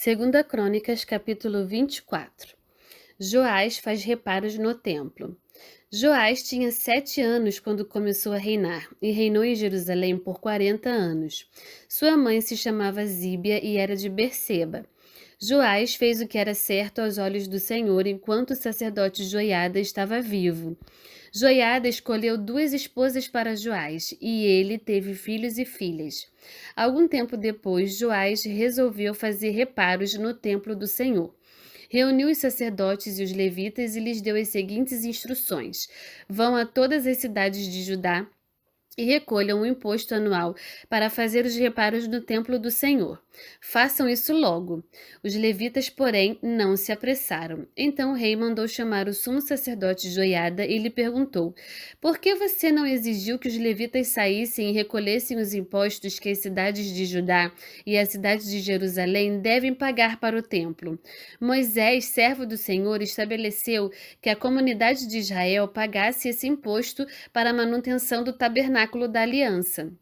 Segunda Crônicas, capítulo 24. Joás faz reparos no templo. Joás tinha 7 anos quando começou a reinar, e reinou em Jerusalém por 40 anos. Sua mãe se chamava Zíbia e era de Berseba. Joás fez o que era certo aos olhos do Senhor enquanto o sacerdote Joiada estava vivo. Joiada escolheu 2 esposas para Joás, e ele teve filhos e filhas. Algum tempo depois, Joás resolveu fazer reparos no templo do Senhor. Reuniu os sacerdotes e os levitas e lhes deu as seguintes instruções: vão a todas as cidades de Judá e recolham o imposto anual para fazer os reparos no templo do Senhor. Façam isso logo. Os levitas, porém, não se apressaram. Então o rei mandou chamar o sumo sacerdote Joiada e lhe perguntou: por que você não exigiu que os levitas saíssem e recolhessem os impostos que as cidades de Judá e a cidade de Jerusalém devem pagar para o templo? Moisés, servo do Senhor, estabeleceu que a comunidade de Israel pagasse esse imposto para a manutenção do tabernáculo da aliança.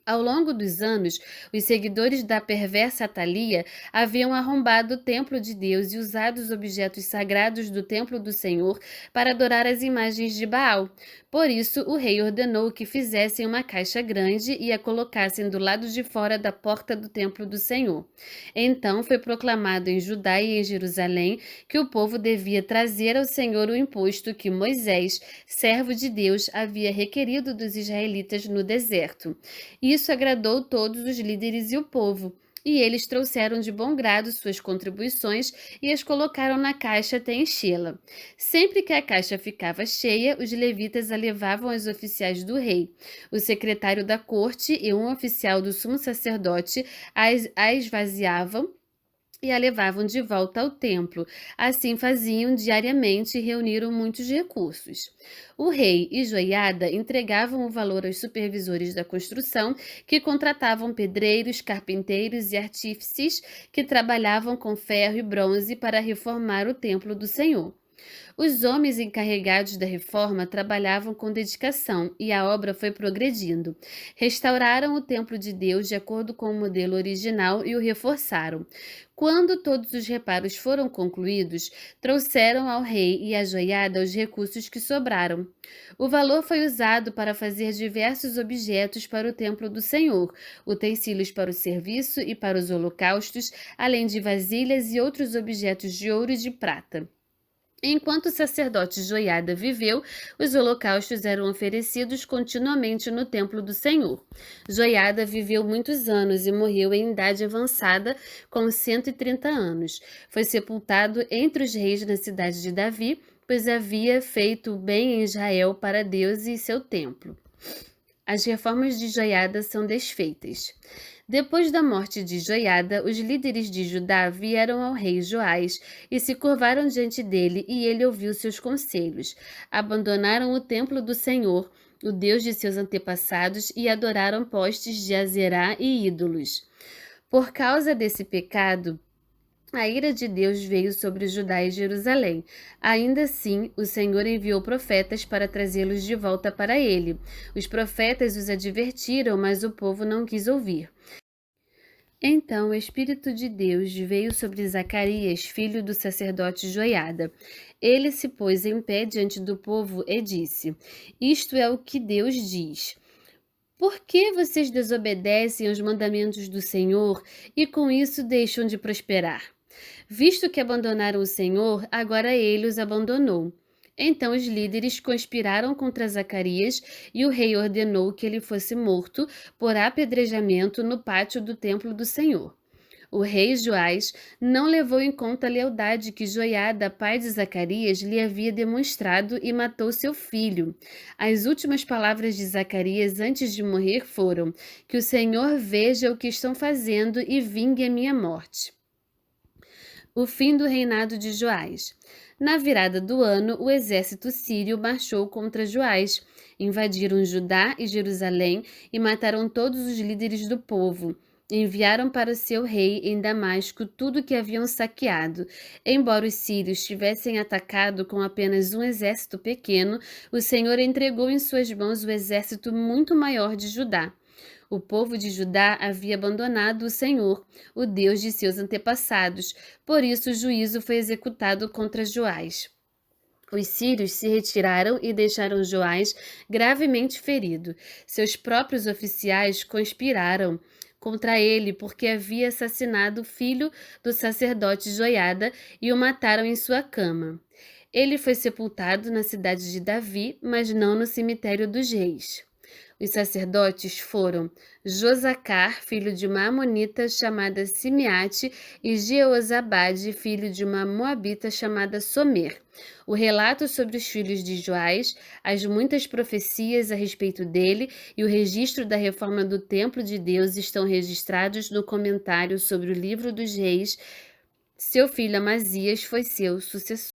Ao longo dos anos, os seguidores da perversa Atalia haviam arrombado o templo de Deus e usado os objetos sagrados do templo do Senhor para adorar as imagens de Baal. Por isso, o rei ordenou que fizessem uma caixa grande e a colocassem do lado de fora da porta do templo do Senhor. Então foi proclamado em Judá e em Jerusalém que o povo devia trazer ao Senhor o imposto que Moisés, servo de Deus, havia requerido dos israelitas no deserto. Isso agradou todos os líderes e o povo, e eles trouxeram de bom grado suas contribuições e as colocaram na caixa até enchê-la. Sempre que a caixa ficava cheia, os levitas a levavam aos oficiais do rei. O secretário da corte e um oficial do sumo sacerdote a esvaziavam e a levavam de volta ao templo. Assim faziam diariamente e reuniram muitos recursos. O rei e Joiada entregavam o valor aos supervisores da construção, que contratavam pedreiros, carpinteiros e artífices que trabalhavam com ferro e bronze para reformar o templo do Senhor. Os homens encarregados da reforma trabalhavam com dedicação e a obra foi progredindo. Restauraram o templo de Deus de acordo com o modelo original e o reforçaram. Quando todos os reparos foram concluídos, trouxeram ao rei e à joiada os recursos que sobraram. O valor foi usado para fazer diversos objetos para o templo do Senhor, utensílios para o serviço e para os holocaustos, além de vasilhas e outros objetos de ouro e de prata. Enquanto o sacerdote Joiada viveu, os holocaustos eram oferecidos continuamente no templo do Senhor. Joiada viveu muitos anos e morreu em idade avançada, com 130 anos. Foi sepultado entre os reis na cidade de Davi, pois havia feito o bem em Israel para Deus e seu templo. As reformas de Joiada são desfeitas. Depois da morte de Joiada, os líderes de Judá vieram ao rei Joás e se curvaram diante dele, e ele ouviu seus conselhos. Abandonaram o templo do Senhor, o Deus de seus antepassados, e adoraram postes de Azerá e ídolos. Por causa desse pecado, a ira de Deus veio sobre Judá e Jerusalém. Ainda assim, o Senhor enviou profetas para trazê-los de volta para ele. Os profetas os advertiram, mas o povo não quis ouvir. Então o Espírito de Deus veio sobre Zacarias, filho do sacerdote Joiada. Ele se pôs em pé diante do povo e disse: Isto é o que Deus diz. Por que vocês desobedecem aos mandamentos do Senhor e com isso deixam de prosperar? Visto que abandonaram o Senhor, agora ele os abandonou. Então os líderes conspiraram contra Zacarias e o rei ordenou que ele fosse morto por apedrejamento no pátio do templo do Senhor. O rei Joás não levou em conta a lealdade que Joiada, pai de Zacarias, lhe havia demonstrado e matou seu filho. As últimas palavras de Zacarias antes de morrer foram: que o Senhor veja o que estão fazendo e vingue a minha morte. O fim do reinado de Joás. Na virada do ano, o exército sírio marchou contra Joás, invadiram Judá e Jerusalém e mataram todos os líderes do povo. Enviaram para o seu rei em Damasco tudo o que haviam saqueado. Embora os sírios tivessem atacado com apenas um exército pequeno, o Senhor entregou em suas mãos o exército muito maior de Judá. O povo de Judá havia abandonado o Senhor, o Deus de seus antepassados, por isso o juízo foi executado contra Joás. Os sírios se retiraram e deixaram Joás gravemente ferido. Seus próprios oficiais conspiraram contra ele porque havia assassinado o filho do sacerdote Joiada e o mataram em sua cama. Ele foi sepultado na cidade de Davi, mas não no cemitério dos reis. Os sacerdotes foram Josacar, filho de uma amonita chamada Simeate, e Jeozabade, filho de uma moabita chamada Somer. O relato sobre os filhos de Joás, as muitas profecias a respeito dele e o registro da reforma do templo de Deus estão registrados no comentário sobre o livro dos reis. Seu filho Amazias foi seu sucessor.